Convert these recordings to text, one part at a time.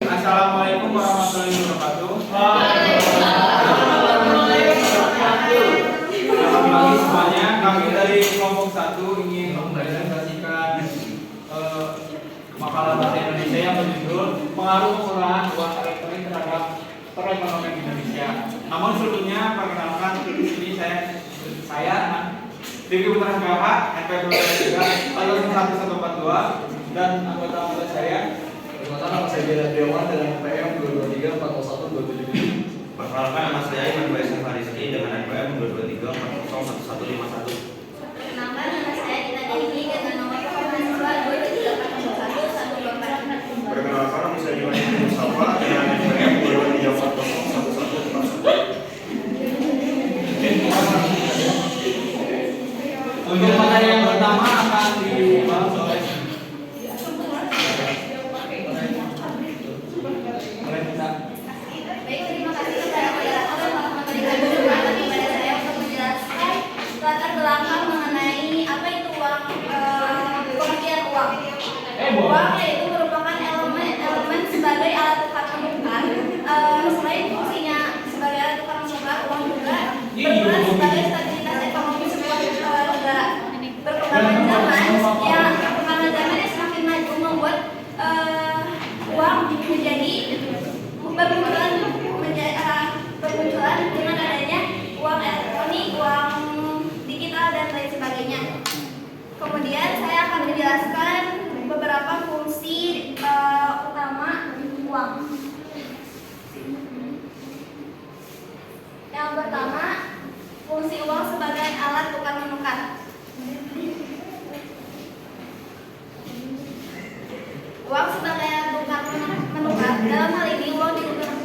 Assalamualaikum warahmatullahi wabarakatuh. Selamat pagi semuanya. Kami dari kelompok 1 ingin mempresentasikan makalah bahasa Indonesia yang berjudul Pengaruh Penggunaan Uang Elektronik Terhadap Perekonomian Indonesia. Namun sebelumnya perkenalkan di sini saya Diki Putra Gaha, NPM 11142 dan anggota saya. Nama saya Jaya Dewan dengan NPM 2234017. Perkenalkan, nama saya Iman Baisem Fariski dengan NPM 223401151. Perkenalkan, nama saya Dita Dewi dengan nomor mahasiswa 2384124. Perkenalkan, nama saya Iwan Mustafa dengan NPM 223401141. Untuk materi yang pertama akan dibahas oleh Baik, terima kasih kepada moderator yang telah memberikan kesempatan kepada saya untuk menjelaskan latar belakang mengenai apa itu pengertian uang. Uang yaitu merupakan elemen sebagai alat tukar menukar. Selain fungsinya sebagai alat tukar menukar, uang juga berperan sebagai stabilitas ekonomi sebuah negara. Perkembangan zaman yang semakin maju membuat uang menjadi bermunculan dengan adanya uang elektronik, uang digital dan lain sebagainya. Kemudian saya akan menjelaskan beberapa fungsi utama uang. Yang pertama, fungsi uang sebagai alat tukar menukar. Uang sebagai alat tukar menukar, dalam hal ini uang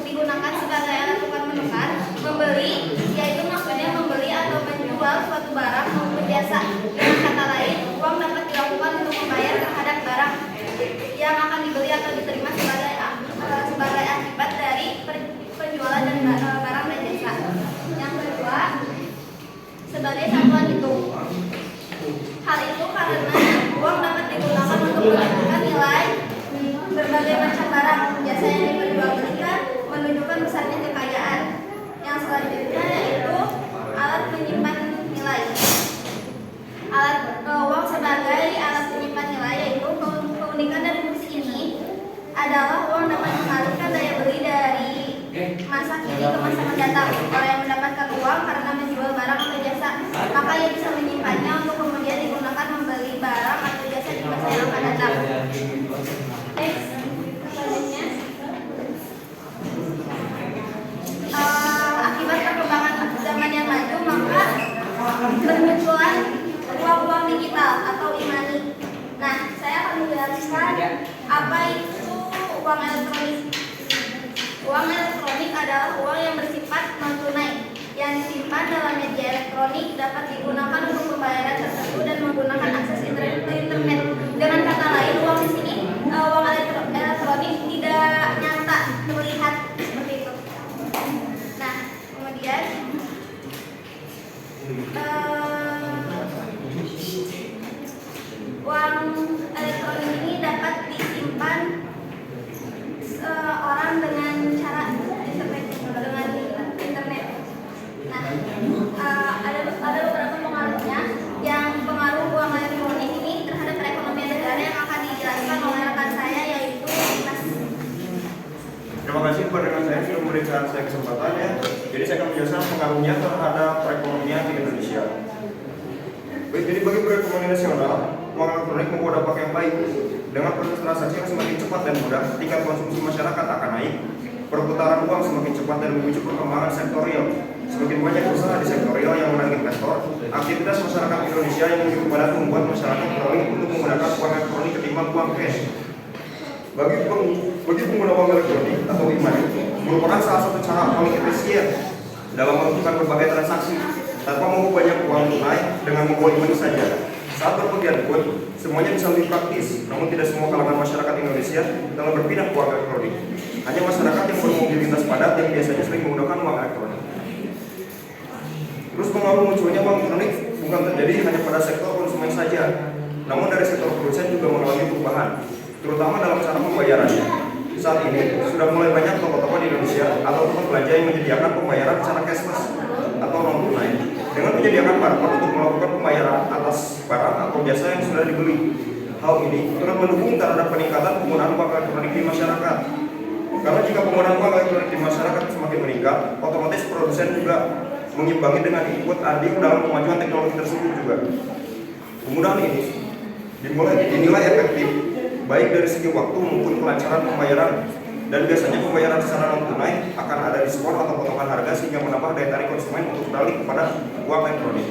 digunakan sebagai alat tukar menukar membeli, yaitu maksudnya membeli atau menjual suatu barang maupun jasa. Dengan kata lain, uang dapat dilakukan untuk membayar terhadap barang yang akan dibeli atau diterima sebagai akibat dari penjualan dan barang dan jasa. Yang kedua, sebagai satuan hitung. Hal itu karena uang dapat digunakan untuk menentukan nilai berbagai macam barang jasa yang diperjualbelikan, menunjukkan besarnya kekayaan. Yang selanjutnya yaitu alat penyimpan nilai. Uang sebagai alat penyimpan nilai, yaitu keunikan dari fungsi ini adalah uang dapat mengalihkan daya beli dari masa kini ke masa mendatang. Orang yang mendapatkan uang karena menjual barang atau jasa, maka ia bisa menyimpannya untuk kemudian digunakan membeli barang atau jasa di masa yang akan datang. Next, selanjutnya, akibat perkembangan zaman yang maju, maka bermunculan uang-uang digital atau e-money. Nah, saya akan menjelaskan apa itu uang elektronik. Uang elektronik adalah uang yang bersifat non tunai yang disimpan dalam media elektronik, dapat digunakan untuk pembayaran tertentu dan menggunakan akses internet. Dengan kata lain, uang di sini uang elektronik tidak nyata terlihat seperti itu. Nah, kemudian uang elektronik ini dapat disimpan orang dengan cara internet. Nah, ada beberapa pengaruhnya. Yang pengaruh uang elektronik ini terhadap perekonomian negara yang akan dijelaskan oleh rekan saya, yaitu Mas. Terima kasih kepada rekan saya sudah memberikan saya kesempatan ya. Jadi saya akan menjelaskan pengaruhnya terhadap perekonomian di Indonesia. Baik, jadi bagi perekonomian nasional, uang elektronik membawa dampak yang baik. Dengan proses transaksi yang semakin cepat dan mudah, tingkat konsumsi masyarakat akan naik. Perputaran uang semakin cepat dan memicu perkembangan sektorial. Semakin banyak usaha di sektorial yang menarik investor. Aktivitas masyarakat Indonesia yang begitu padat membuat masyarakat tertarik untuk menggunakan uang elektronik ketimbang uang cash. Bagi pengguna uang elektronik atau e-money merupakan salah satu cara paling efisien dalam melakukan berbagai transaksi tanpa membawa banyak uang tunai dengan membawa e-money saja. Saat berpergian pun semuanya bisa lebih praktis, namun tidak semua kalangan masyarakat Indonesia dalam berpindah ke uang elektronik. Hanya masyarakat yang bermobilitas padat yang biasanya sering menggunakan uang elektronik. Terus pengaruh munculnya uang elektronik bukan terjadi hanya pada sektor konsumen saja, namun dari sektor produsen juga mengalami perubahan, terutama dalam cara pembayarannya. saat ini sudah mulai banyak toko-toko di Indonesia atau tempat belanja yang menyediakan pembayaran secara cashless atau non tunai dengan menyediakan barcode untuk melakukan pembayaran atas barang atau jasa yang sudah dibeli. Hal ini turut mendukung terhadap peningkatan penggunaan uang elektronik di masyarakat. Karena jika penggunaan uang elektronik di masyarakat semakin meningkat, otomatis produsen juga mengimbangi dengan ikut andil dalam kemajuan teknologi tersebut juga. Penggunaan ini dinilai efektif baik dari segi waktu maupun kelancaran pembayaran, dan biasanya pembayaran secara non tunai akan ada diskon atau potongan harga sehingga menambah daya tarik konsumen untuk beralih kepada uang elektronik.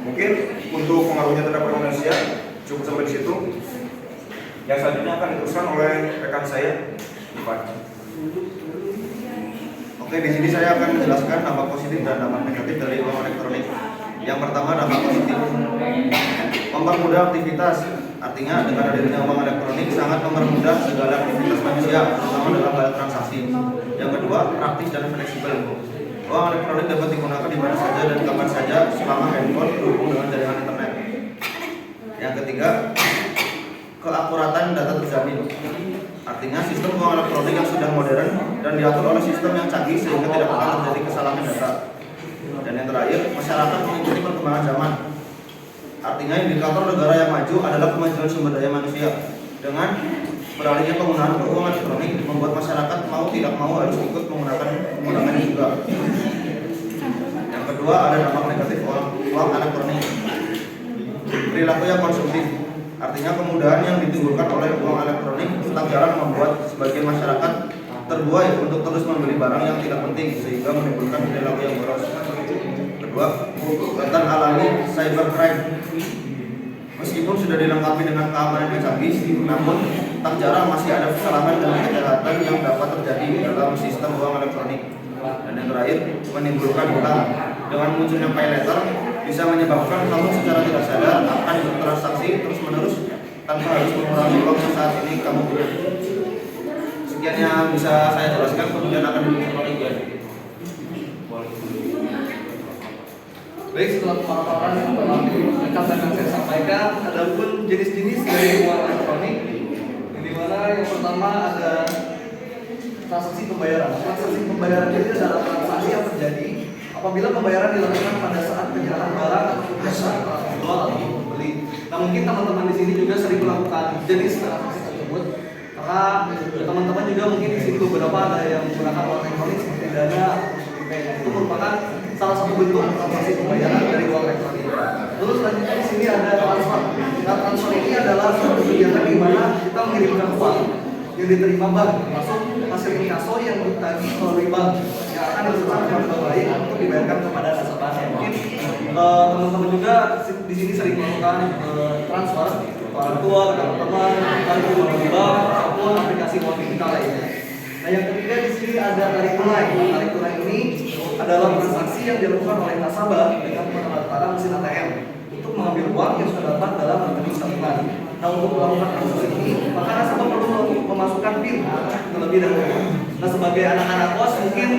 Mungkin untuk pengaruhnya terhadap Indonesia cukup sampai di situ. Yang selanjutnya akan diteruskan oleh rekan saya, Ivan. Oke, di sini saya akan menjelaskan dampak positif dan dampak negatif dari uang elektronik. Yang pertama, dampak positif. Mempermudah aktivitas. Artinya dengan adanya uang elektronik sangat mempermudah segala aktivitas manusia, terutama dalam hal transaksi. Yang kedua, praktis dan fleksibel. Uang elektronik dapat digunakan di mana saja dan kapan saja selama handphone terhubung dengan jaringan internet. Yang ketiga, keakuratan data terjamin. Artinya sistem uang elektronik yang sudah modern dan diatur oleh sistem yang canggih sehingga tidak akan terjadi kesalahan data. Dan yang terakhir, masyarakat mengikuti perkembangan zaman. Artinya indikator negara yang maju adalah kemajuan sumber daya manusia. Dengan beralihnya penggunaan uang elektronik membuat masyarakat mau tidak mau harus ikut menggunakannya juga. Yang kedua, ada dampak negatif uang elektronik. Perilaku yang konsumtif. Artinya kemudahan yang ditimbulkan oleh uang elektronik tetap jarang membuat sebagian masyarakat terbuai untuk terus membeli barang yang tidak penting sehingga menimbulkan perilaku yang boros. Kedua, rentan alami cybercrime. Meskipun sudah dilengkapi dengan keamanan yang canggih, namun tak jarang masih ada kesalahan dan kejahatan yang dapat terjadi dalam sistem uang elektronik. Dan yang terakhir, menimbulkan hutang. Dengan munculnya pay letter bisa menyebabkan kamu secara tidak sadar akan bertransaksi terus-menerus tanpa harus mengurangi uang yang saat ini kamu punya. Sekian yang bisa saya jelaskan, kemudian akan diberikan. Baik, setelah pemaparan yang telah lengkap dan saya sampaikan, ada pun jenis-jenis dari uang elektronik, di mana yang pertama ada transaksi pembayaran. Transaksi pembayaran ini adalah transaksi yang terjadi apabila pembayaran dilakukan pada saat penyerahan barang atau jasa jual atau membeli. Nah, mungkin teman-teman di sini juga sering melakukan jenis transaksi tersebut, karena teman-teman juga mungkin di sini beberapa ada yang menggunakan uang elektronik seperti Dana, itu merupakan salah satu bentuk transaksi pembayaran dari uang elektronik. Terus selanjutnya di sini ada transfer. Nah, transfer ini adalah suatu kegiatan di mana kita mengirimkan uang yang diterima bank, termasuk hasil inkaso yang ditagih melalui bank yang akan dilakukan dengan baik untuk dibayarkan kepada nasabahnya. Mungkin teman-teman juga di sini sering melakukan transfer ke orang tua, ke teman-teman, melalui bank ataupun aplikasi uang digital lainnya. Nah, yang ketiga di sini ada tarik tunai. Tarik tunai ini adalah transaksi yang dilakukan oleh nasabah dengan penukaran mesin ATM untuk mengambil uang yang terdapat dalam rekening tabungan. Nah, untuk melakukan transaksi ini, maka nasabah perlu memasukkan PIN terlebih dahulu. Nah, sebagai anak-anak kos mungkin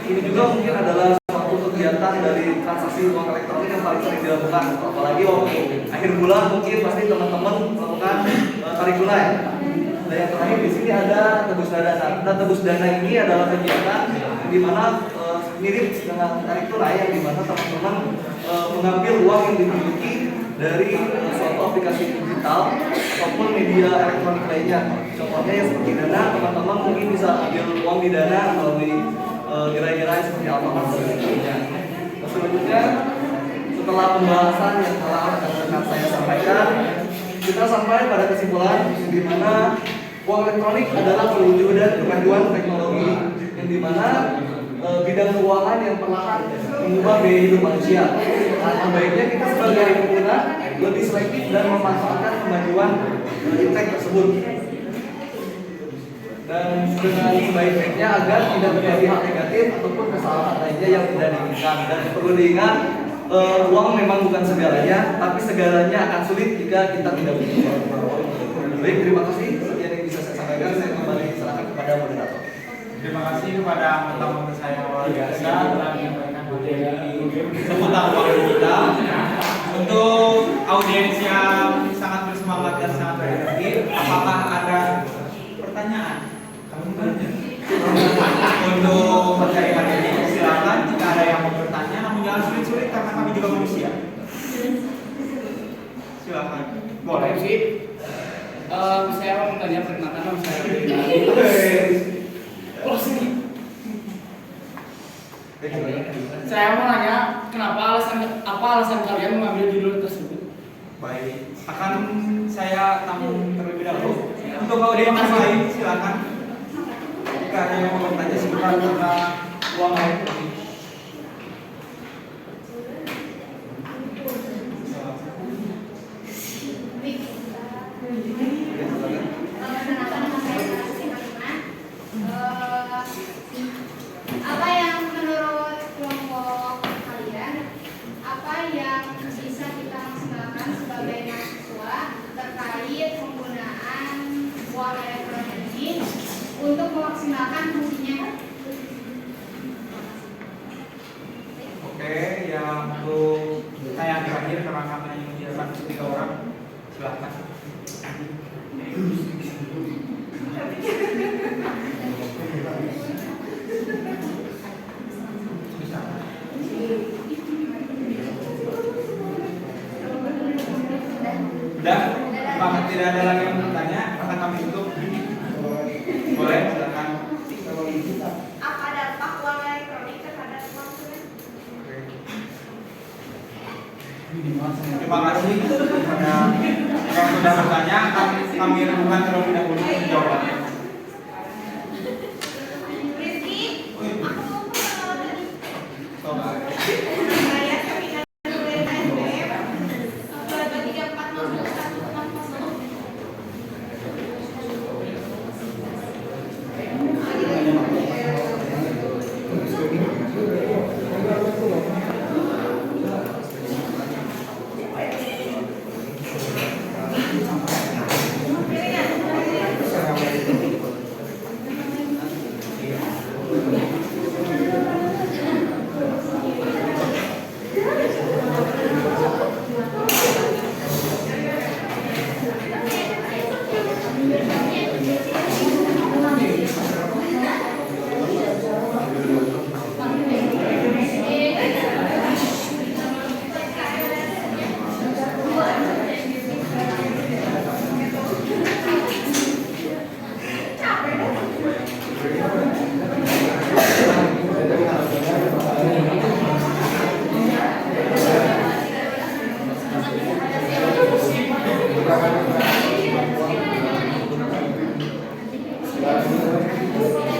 ini juga mungkin adalah suatu kegiatan dari transaksi uang elektronik yang paling sering dilakukan. Apalagi waktu akhir bulan mungkin pasti teman-teman melakukan tarik tunai. Nah, yang terakhir di sini ada tebus dana. Nah, tebus dana ini adalah kegiatan di mana mirip dengan tarik tunai yang di mana teman-teman mengambil uang yang dimiliki dari suatu aplikasi digital ataupun media elektronik lainnya. Contohnya yang seperti Dana, teman-teman mungkin bisa ambil uang di Dana melalui gerai-gerai seperti Alfamart dan sebagainya. Nah, selanjutnya setelah pembahasan yang telah rekan-rekan saya sampaikan, kita sampai pada kesimpulan di mana uang elektronik adalah perwujudan kemajuan teknologi yang di mana bidang keuangan yang perlahan mengubah gaya hidup manusia. Alangkah baiknya kita sebagai pengguna lebih selektif dan memanfaatkan kemajuan fintech tersebut. Dan dengan sebaik-baiknya agar tidak terjadi hal negatif ataupun kesalahan lainnya yang tidak diinginkan. Dan perlu diingat, uang memang bukan segalanya, tapi segalanya akan sulit jika kita tidak punya uang. Baik, terima kasih. Sekian yang bisa saya sampaikan. Saya kembali serahkan kepada moderator. Terima kasih kepada anggota saya luar biasa telah menyampaikan materi seputar uang digital. Untuk audiens yang sangat bersemangat dan sangat berenergi, Saya mau tanya perkenalkan nama saya. Oh sini. Saya mau nanya apa alasan kalian mengambil judul tersebut? Baik, akan saya tampung terlebih dahulu. Untuk audiens lain silakan. Jika ada yang mau bertanya seputar tentang uang elektronik. Perkenalkan nama saya Fatima. Apa yang menurut kelompok kalian, apa yang bisa kita maksimalkan sebagai mahasiswa terkait penggunaan uang elektronik ini untuk memaksimalkan fungsinya? Oke, yang untuk saya yang terakhir karena kami hanya menjelaskan 3 orang, silahkan. Udah, apakah tidak ada lagi yang bertanya? Akan kami tutup. Boleh, silakan. Apa dampak uang elektronik terhadap uang tunai? Terima kasih kepada yang sudah bertanya. Kami rebukan terlebih dahulu jawabannya. Rizky, aku mau perkenalkan. So, Saya Kevin dari KSBM 23401. Silakan.